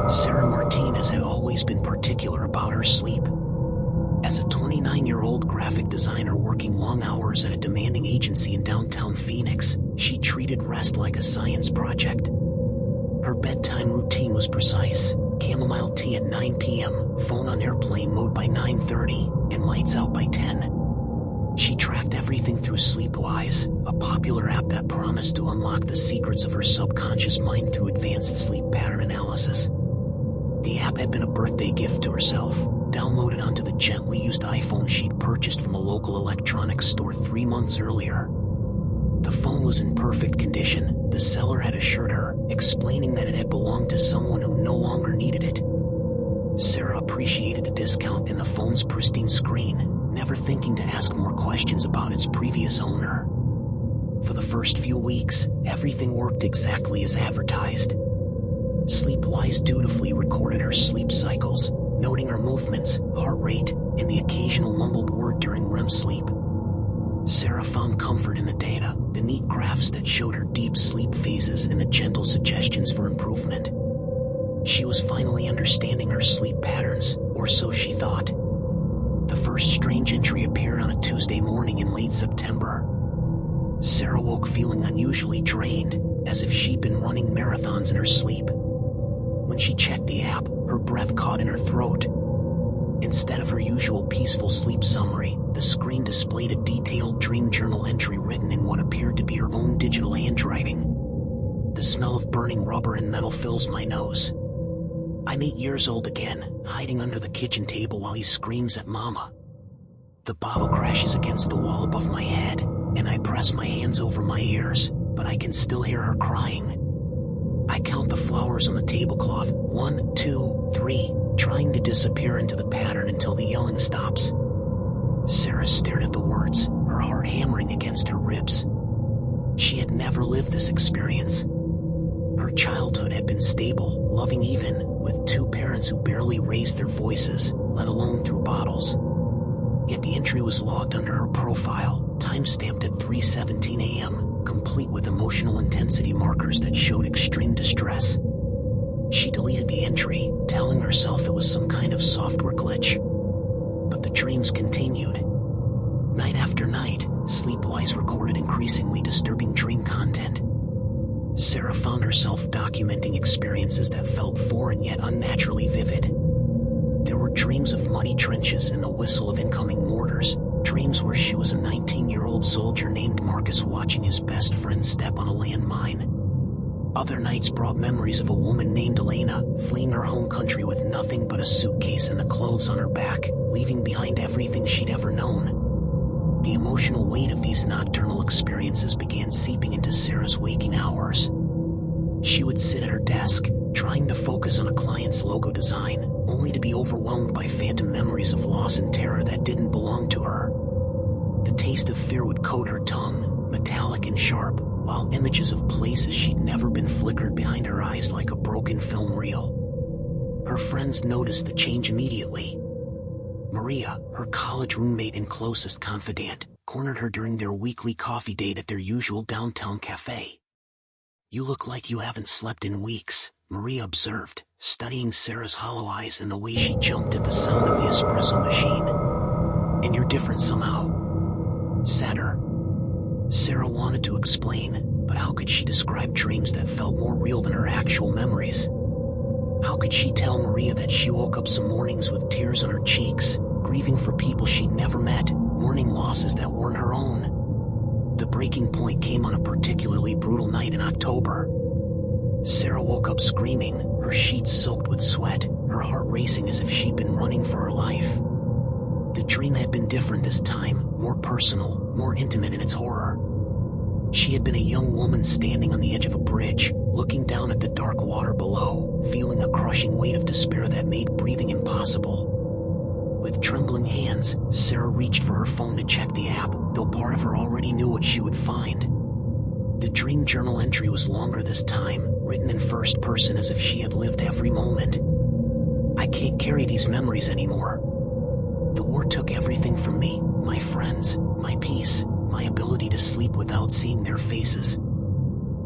Sarah Martinez had always been particular about her sleep. As a 29-year-old graphic designer working long hours at a demanding agency in downtown Phoenix, she treated rest like a science project. Her bedtime routine was precise: chamomile tea at 9 p.m., phone on airplane mode by 9:30, and lights out by 10. She tracked everything through Sleepwise, a popular app that promised to unlock the secrets of her subconscious mind through advanced sleep pattern analysis. The app had been a birthday gift to herself, downloaded onto the gently used iPhone she'd purchased from a local electronics store 3 months earlier. The phone was in perfect condition, the seller had assured her, explaining that it had belonged to someone who no longer needed it. Sarah appreciated the discount and the phone's pristine screen, never thinking to ask more questions about its previous owner. For the first few weeks, everything worked exactly as advertised. Sleepwise dutifully recorded her sleep cycles, noting her movements, heart rate, and the occasional mumbled word during REM sleep. Sarah found comfort in the data, the neat graphs that showed her deep sleep phases and the gentle suggestions for improvement. She was finally understanding her sleep patterns, or so she thought. The first strange entry appeared on a Tuesday morning in late September. Sarah woke feeling unusually drained, as if she'd been running marathons in her sleep. When she checked the app, her breath caught in her throat. Instead of her usual peaceful sleep summary, the screen displayed a detailed dream journal entry written in what appeared to be her own digital handwriting. The smell of burning rubber and metal fills my nose. I'm 8 years old again, hiding under the kitchen table while he screams at Mama. The bottle crashes against the wall above my head, and I press my hands over my ears, but I can still hear her crying. I count the flowers on the tablecloth, 1, 2, 3, trying to disappear into the pattern until the yelling stops. Sarah stared at the words, her heart hammering against her ribs. She had never lived this experience. Her childhood had been stable, loving even, with 2 parents who barely raised their voices, let alone through bottles. Yet the entry was logged under her profile, time-stamped at 3:17 a.m., complete with emotional intensity markers that showed extreme distress. She deleted the entry, telling herself it was some kind of software glitch. But the dreams continued. Night after night, Sleepwise recorded increasingly disturbing dream content. Sarah found herself documenting experiences that felt foreign yet unnaturally vivid. There were dreams of muddy trenches and the whistle of incoming mortars, dreams where she was a 19-year-old soldier named Marcus watching his best friend step on a landmine. Other nights brought memories of a woman named Elena, fleeing her home country with nothing but a suitcase and the clothes on her back, leaving behind everything she'd ever known. The emotional weight of these nocturnal experiences began seeping into Sarah's waking hours. She would sit at her desk, trying to focus on a client's logo design, only to be overwhelmed by phantom memories of loss and terror that didn't belong to her. The taste of fear would coat her tongue, metallic and sharp, while images of places she'd never been flickered behind her eyes like a broken film reel. Her friends noticed the change immediately. Maria, her college roommate and closest confidant, cornered her during their weekly coffee date at their usual downtown cafe. "You look like you haven't slept in weeks," Maria observed, studying Sarah's hollow eyes and the way she jumped at the sound of the espresso machine. "And you're different somehow." "Sadder." Sarah wanted to explain, but how could she describe dreams that felt more real than her actual memories? How could she tell Maria that she woke up some mornings with tears on her cheeks, grieving for people she'd never met, mourning losses that weren't her own? The breaking point came on a particularly brutal night in October. Sarah woke up screaming, her sheets soaked with sweat, her heart racing as if she'd been running for her life. The dream had been different this time, more personal, more intimate in its horror. She had been a young woman standing on the edge of a bridge, looking down at the dark water below, feeling a crushing weight of despair that made breathing impossible. With trembling hands, Sarah reached for her phone to check the app, though part of her already knew what she would find. The dream journal entry was longer this time, written in first person as if she had lived every moment. "I can't carry these memories anymore. The war took everything from me, my friends, my peace, my ability to sleep without seeing their faces.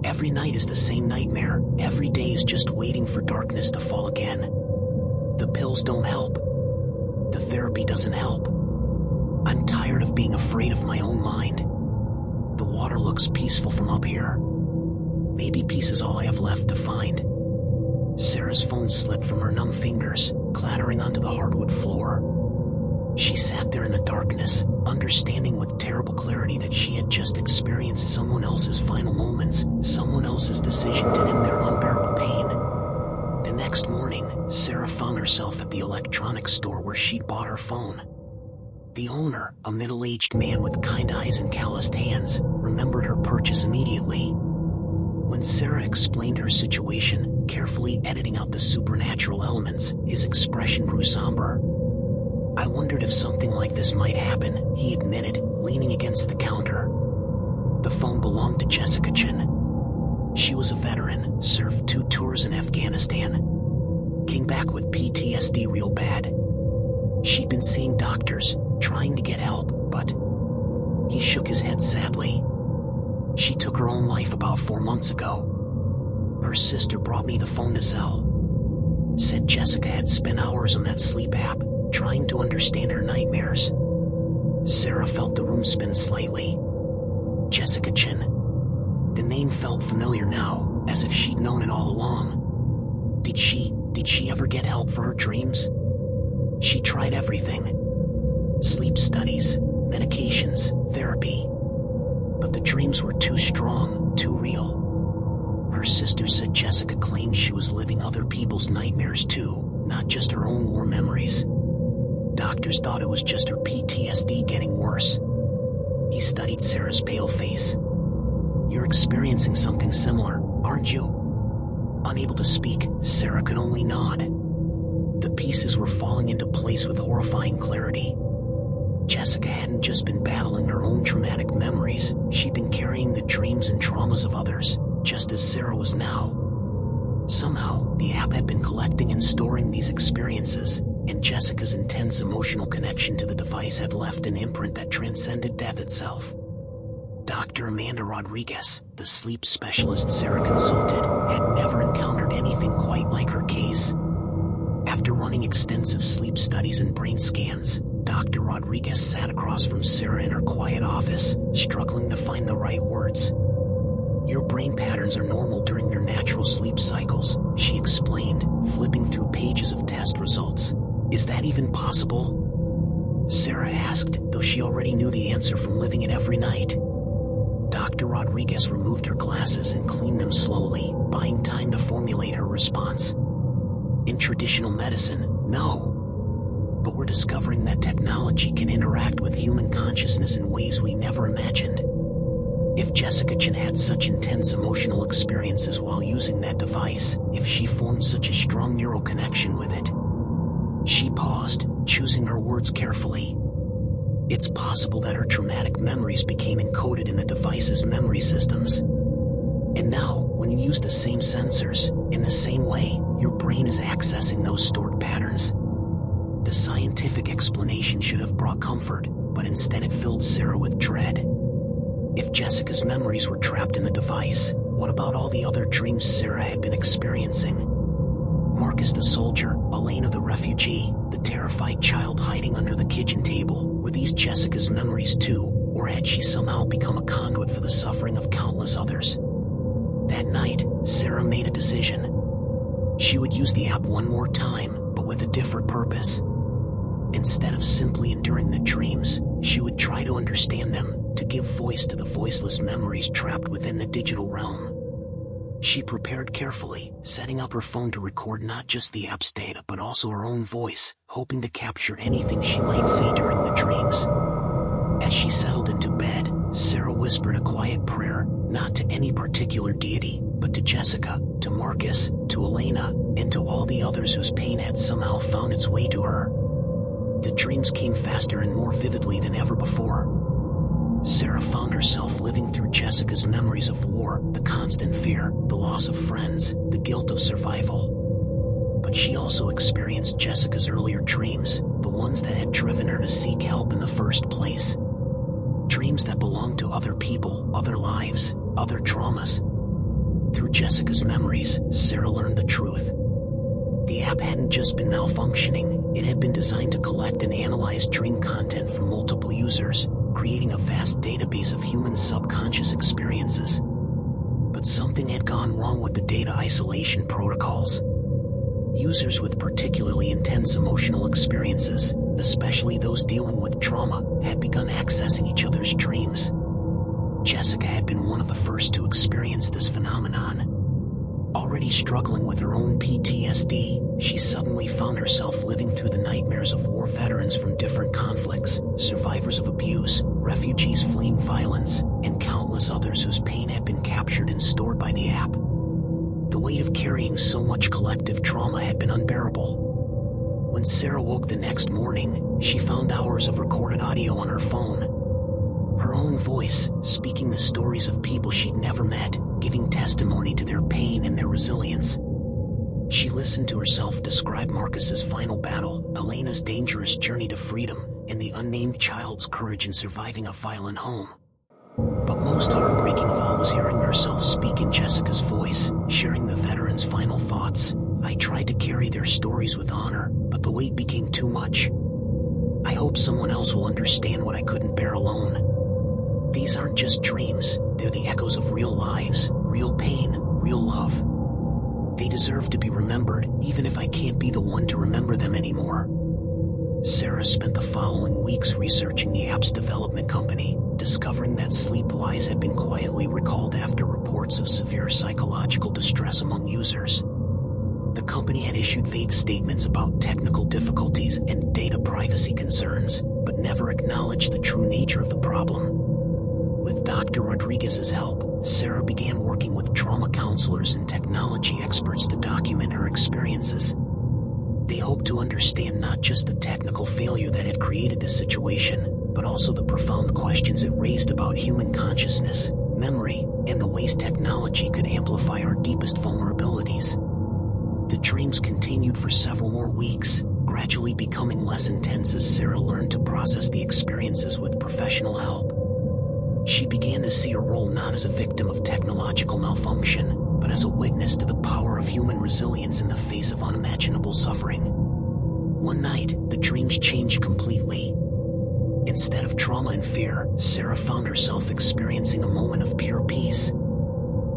Every night is the same nightmare. Every day is just waiting for darkness to fall again. The pills don't help. The therapy doesn't help. I'm tired of being afraid of my own mind. The water looks peaceful from up here. Maybe peace is all I have left to find. Sarah's phone slipped from her numb fingers, clattering onto the hardwood floor. She sat there in the darkness, understanding with terrible clarity that she had just experienced someone else's final moments, someone else's decision to end their unbearable pain. The next morning, Sarah found herself at the electronics store where she'd bought her phone. The owner, a middle-aged man with kind eyes and calloused hands, remembered her purchase immediately. When Sarah explained her situation, carefully editing out the supernatural elements, his expression grew somber. I wondered if something like this might happen, he admitted, leaning against the counter. The phone belonged to Jessica Chin. She was a veteran, served 2 tours in Afghanistan. Came back with PTSD real bad. She'd been seeing doctors, trying to get help, but he shook his head sadly. She took her own life about 4 months ago. Her sister brought me the phone to sell. Said Jessica had spent hours on that sleep app, trying to understand her nightmares. Sarah felt the room spin slightly. Jessica Chin. The name felt familiar now, as if she'd known it all along. Did she ever get help for her dreams? She tried everything. Sleep studies, medications, therapy. But the dreams were too strong, too real. Her sister said Jessica claimed she was living other people's nightmares too, not just her own war memories. Doctors thought it was just her PTSD getting worse. He studied Sarah's pale face. You're experiencing something similar, aren't you? Unable to speak, Sarah could only nod. The pieces were falling into place with horrifying clarity. Jessica hadn't just been battling her own traumatic memories, she'd been carrying the dreams and traumas of others, just as Sarah was now. Somehow, the app had been collecting and storing these experiences, and Jessica's intense emotional connection to the device had left an imprint that transcended death itself. Dr. Amanda Rodriguez, the sleep specialist Sarah consulted, had never encountered anything quite like her case. After running extensive sleep studies and brain scans, Dr. Rodriguez sat across from Sarah in her quiet office, struggling to find the right words. Your brain patterns are normal during your natural sleep cycles, she explained, flipping through pages of test results. Is that even possible? Sarah asked, though she already knew the answer from living it every night. Dr. Rodriguez removed her glasses and cleaned them slowly, buying time to formulate her response. In traditional medicine, no. But we're discovering that technology can interact with human consciousness in ways we never imagined. If Jessica Chin had such intense emotional experiences while using that device, if she formed such a strong neural connection with it. She paused, choosing her words carefully. It's possible that her traumatic memories became encoded in the device's memory systems. And now, when you use the same sensors, in the same way, your brain is accessing those stored patterns. The scientific explanation should have brought comfort, but instead it filled Sarah with dread. If Jessica's memories were trapped in the device, what about all the other dreams Sarah had been experiencing? Marcus the soldier, Elena the refugee, the terrified child hiding under the kitchen table, were these Jessica's memories too, or had she somehow become a conduit for the suffering of countless others? That night, Sarah made a decision. She would use the app one more time, but with a different purpose. Instead of simply enduring the dreams, she would try to understand them, to give voice to the voiceless memories trapped within the digital realm. She prepared carefully, setting up her phone to record not just the app's data but also her own voice, hoping to capture anything she might see during the dreams. As she settled into bed, Sarah whispered a quiet prayer, not to any particular deity, but to Jessica, to Marcus, to Elena, and to all the others whose pain had somehow found its way to her. The dreams came faster and more vividly than ever before. Sarah found herself living through Jessica's memories of war, the constant fear, the loss of friends, the guilt of survival. But she also experienced Jessica's earlier dreams, the ones that had driven her to seek help in the first place. Dreams that belonged to other people, other lives, other traumas. Through Jessica's memories, Sarah learned the truth. The app hadn't just been malfunctioning, it had been designed to collect and analyze dream content from multiple users, creating a vast database of human subconscious experiences. But something had gone wrong with the data isolation protocols. Users with particularly intense emotional experiences, especially those dealing with trauma, had begun accessing each other's dreams. Jessica had been one of the first to experience this phenomenon. Already struggling with her own PTSD, she suddenly found herself living through the nightmares of war veterans from different conflicts, survivors of abuse, refugees fleeing violence, and countless others whose pain had been captured and stored by the app. The weight of carrying so much collective trauma had been unbearable. When Sarah woke the next morning, she found hours of recorded audio on her phone. Her own voice, speaking the stories of people she'd never met, giving testimony to their pain and their resilience. She listened to herself describe Marcus's final battle, Elena's dangerous journey to freedom, and the unnamed child's courage in surviving a violent home. But most heartbreaking of all was hearing herself speak in Jessica's voice, sharing the veterans' final thoughts. I tried to carry their stories with honor, but the weight became too much. I hope someone else will understand what I couldn't bear alone. These aren't just dreams, they're the echoes of real lives, real pain, real love. They deserve to be remembered, even if I can't be the one to remember them anymore. Sarah spent the following weeks researching the app's development company, discovering that Sleepwise had been quietly recalled after reports of severe psychological distress among users. The company had issued vague statements about technical difficulties and data privacy concerns, but never acknowledged the true nature of the problem. With Dr. Rodriguez's help, Sarah began working with trauma counselors and technology experts to document her experiences. They hoped to understand not just the technical failure that had created this situation, but also the profound questions it raised about human consciousness, memory, and the ways technology could amplify our deepest vulnerabilities. The dreams continued for several more weeks, gradually becoming less intense as Sarah learned to process the experiences with professional help. She began to see her role not as a victim of technological malfunction, but as a witness to the power of human resilience in the face of unimaginable suffering. One night, the dreams changed completely. Instead of trauma and fear, Sarah found herself experiencing a moment of pure peace.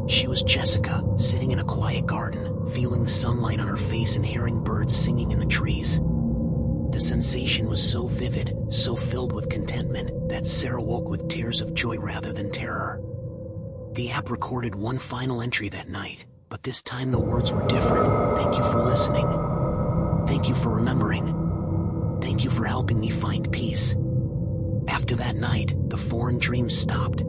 She was Jessica, sitting in a quiet garden, feeling the sunlight on her face and hearing birds singing in the trees. The sensation was so vivid, so filled with contentment, that Sarah woke with tears of joy rather than terror. The app recorded one final entry that night, but this time the words were different. Thank you for listening. Thank you for remembering. Thank you for helping me find peace. After that night, the foreign dreams stopped.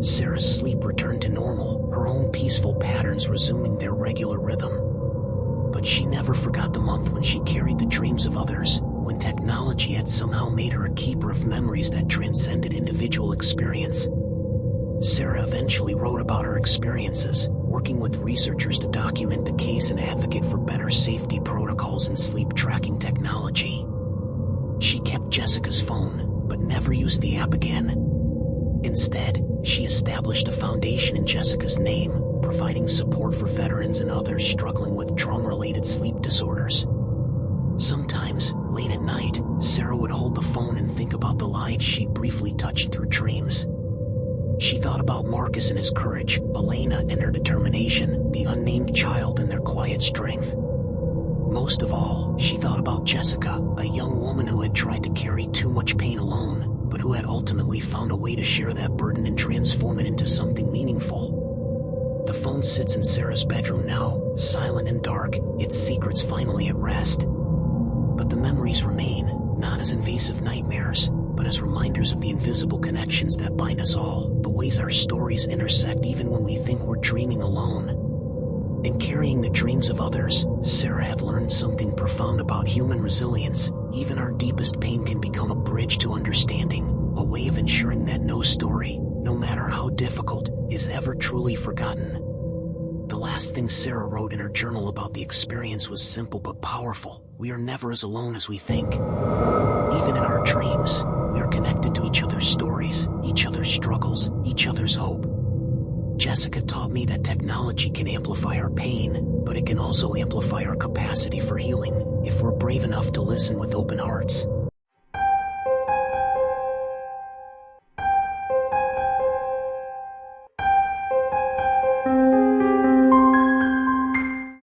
Sarah's sleep returned to normal, her own peaceful patterns resuming their regular rhythm. But she never forgot the month when she carried the dreams of others, when technology had somehow made her a keeper of memories that transcended individual experience. Sarah eventually wrote about her experiences, working with researchers to document the case and advocate for better safety protocols and sleep tracking technology. She kept Jessica's phone, but never used the app again. Instead, she established a foundation in Jessica's name, providing support for veterans and others struggling with trauma-related sleep disorders. Sometimes, late at night, Sarah would hold the phone and think about the lives she briefly touched through dreams. She thought about Marcus and his courage, Elena and her determination, the unnamed child and their quiet strength. Most of all, she thought about Jessica, a young woman who had tried to carry too much pain alone, but who had ultimately found a way to share that burden and transform it into something meaningful. The phone sits in Sarah's bedroom now, silent and dark, its secrets finally at rest. But the memories remain, not as invasive nightmares, but as reminders of the invisible connections that bind us all, the ways our stories intersect even when we think we're dreaming alone. In carrying the dreams of others, Sarah had learned something profound about human resilience. Even our deepest pain can become a bridge to understanding, a way of ensuring that no story, no matter how difficult, is ever truly forgotten. The last thing Sarah wrote in her journal about the experience was simple but powerful. We are never as alone as we think. Even in our dreams, we are connected to each other's stories, each other's struggles, each other's hope. Jessica taught me that technology Technology can amplify our pain, but it can also amplify our capacity for healing, if we're brave enough to listen with open hearts.